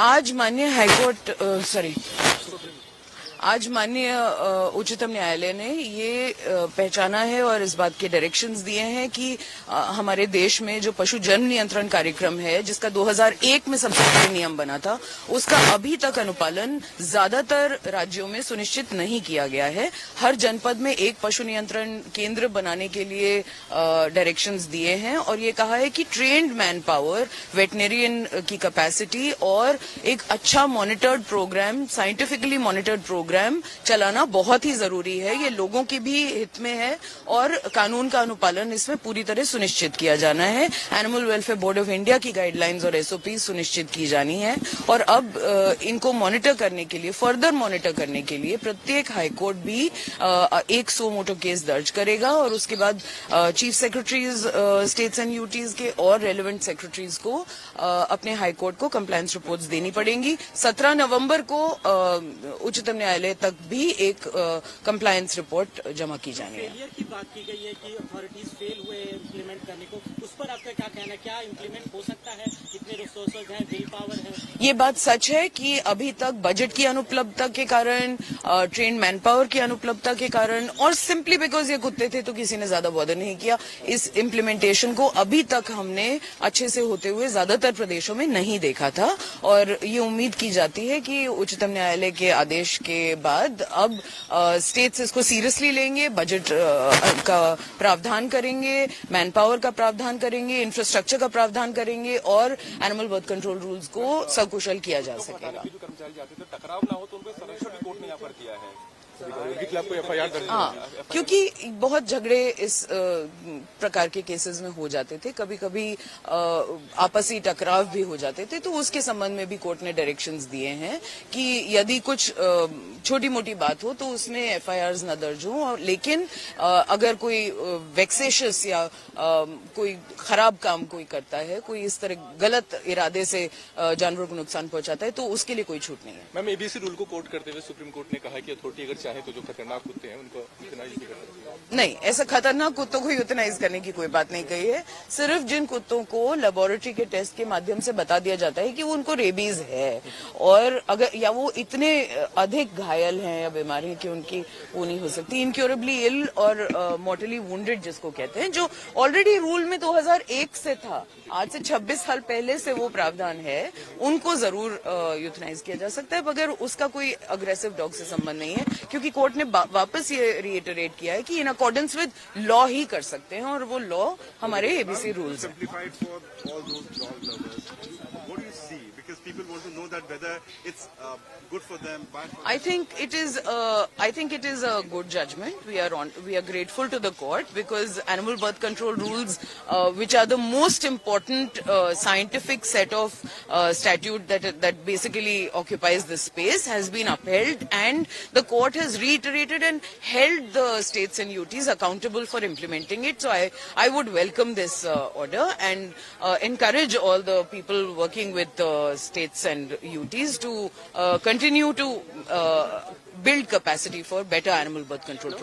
आज माननीय हाईकोर्ट आज माननीय उच्चतम न्यायालय ने ये पहचाना है और इस बात के डायरेक्शंस दिए हैं कि हमारे देश में जो पशु जन्म नियंत्रण कार्यक्रम है, जिसका 2001 में सबसे पहले नियम बना था, उसका अभी तक अनुपालन ज्यादातर राज्यों में सुनिश्चित नहीं किया गया है। हर जनपद में एक पशु नियंत्रण केंद्र बनाने के लिए डायरेक्शंस दिए हैं और ये कहा है कि ट्रेन्ड मैन पावर, वेटनेरियन की कैपेसिटी और एक अच्छा monitored program, scientifically monitored program चलाना बहुत ही जरूरी है। ये लोगों के भी हित में है और कानून का अनुपालन इसमें पूरी तरह सुनिश्चित किया जाना है। Animal welfare board of India की गाइडलाइंस और एसओपी सुनिश्चित की जानी है और अब इनको मॉनिटर करने के लिए, फर्दर मॉनिटर करने के लिए प्रत्येक हाईकोर्ट भी एक सो मोटो केस दर्ज करेगा और उसके बाद chief secretaries states and UTs के और रेलेवेंट सेक्रेटरीज को अपने हाईकोर्ट को कंप्लायंस रिपोर्ट्स देनी पड़ेंगी। 17 नवंबर को उच्चतम न्यायालय तक भी एक कंप्लायंस रिपोर्ट जमा की जानी है। फेलियर की बात की गई है कि अथॉरिटीज फेल हुए इम्प्लीमेंट करने को, उस पर आपका क्या कहना है? क्या इम्प्लीमेंट हो सकता है? कितने रिसोर्सेज हैं, विल पावर है? ये बात सच है कि अभी तक बजट की अनुपलब्धता के कारण, ट्रेन मैन पावर की अनुपलब्धता के कारण और सिंपली बिकॉज ये कुत्ते थे तो किसी ने ज्यादा बॉदर नहीं किया, इस इम्प्लीमेंटेशन को अभी तक हमने अच्छे से होते हुए ज्यादातर प्रदेशों में नहीं देखा था और ये उम्मीद की जाती है कि उच्चतम न्यायालय के आदेश के बाद अब स्टेट्स इसको सीरियसली लेंगे, बजट का प्रावधान करेंगे, मैन पावर का प्रावधान करेंगे, इंफ्रास्ट्रक्चर का प्रावधान करेंगे और एनिमल बर्थ कंट्रोल रूल्स को सकुशल किया जा सकेगा। कर्मचारी जाते थे, टकराव ना हो तो उनको संरक्षण भी कोर्ट ने यहाँ पर दिया है। क्योंकि बहुत झगड़े इस प्रकार के केसेस में हो जाते थे, कभी कभी आपसी टकराव भी हो जाते थे, तो उसके संबंध में भी कोर्ट ने डायरेक्शंस दिए हैं कि यदि कुछ छोटी मोटी बात हो तो उसमें एफआईआर्स न दर्ज हो, लेकिन अगर कोई वेक्सेशियस या कोई खराब काम कोई करता है, कोई इस तरह गलत इरादे से जानवरों को नुकसान पहुंचाता है, तो उसके लिए कोई छूट नहीं है। मैम, एबीसी रूल को कोट करते हुए सुप्रीम कोर्ट ने कहा कि अथॉरिटी अगर चाहे तो जो खतरनाक कुत्ते हैं उनको यूथनाइज भी कर सकती है। नहीं, ऐसा खतरनाक कुत्तों को यूथनाइज करने की कोई बात नहीं कही है। सिर्फ जिन कुत्तों को लेबोरेटरी के टेस्ट के माध्यम से बता दिया जाता है कि वो उनको रेबीज है और अगर या वो इतने अधिक घायल हैं या बीमार हैं कि उनकी वो नहीं हो सकती, इनक्योरेबली इल और मॉर्टली वुंडेड जिसको कहते हैं, जो ऑलरेडी रूल में 2001 से था, आज से 26 साल पहले से वो प्रावधान है, उनको जरूर यूथनाइज किया जा सकता है, मगर उसका कोई अग्रेसिव डॉग से संबंध नहीं है, क्योंकि कोर्ट ने वापस ये रिएटरेट किया है कि इन अकॉर्डेंस विद लॉ ही कर सकते हैं और वो लॉ हमारे एबीसी रूल्स हैं। People want to know that whether it's good for them, bad for them. I think it is a good judgment. We are grateful to the court because animal birth control rules, which are the most important scientific set of statute that basically occupies this space, has been upheld, and the court has reiterated and held the states and UTs accountable for implementing it. So I would welcome this order and encourage all the people working with the states and UTs to continue to build capacity for better animal birth control programs.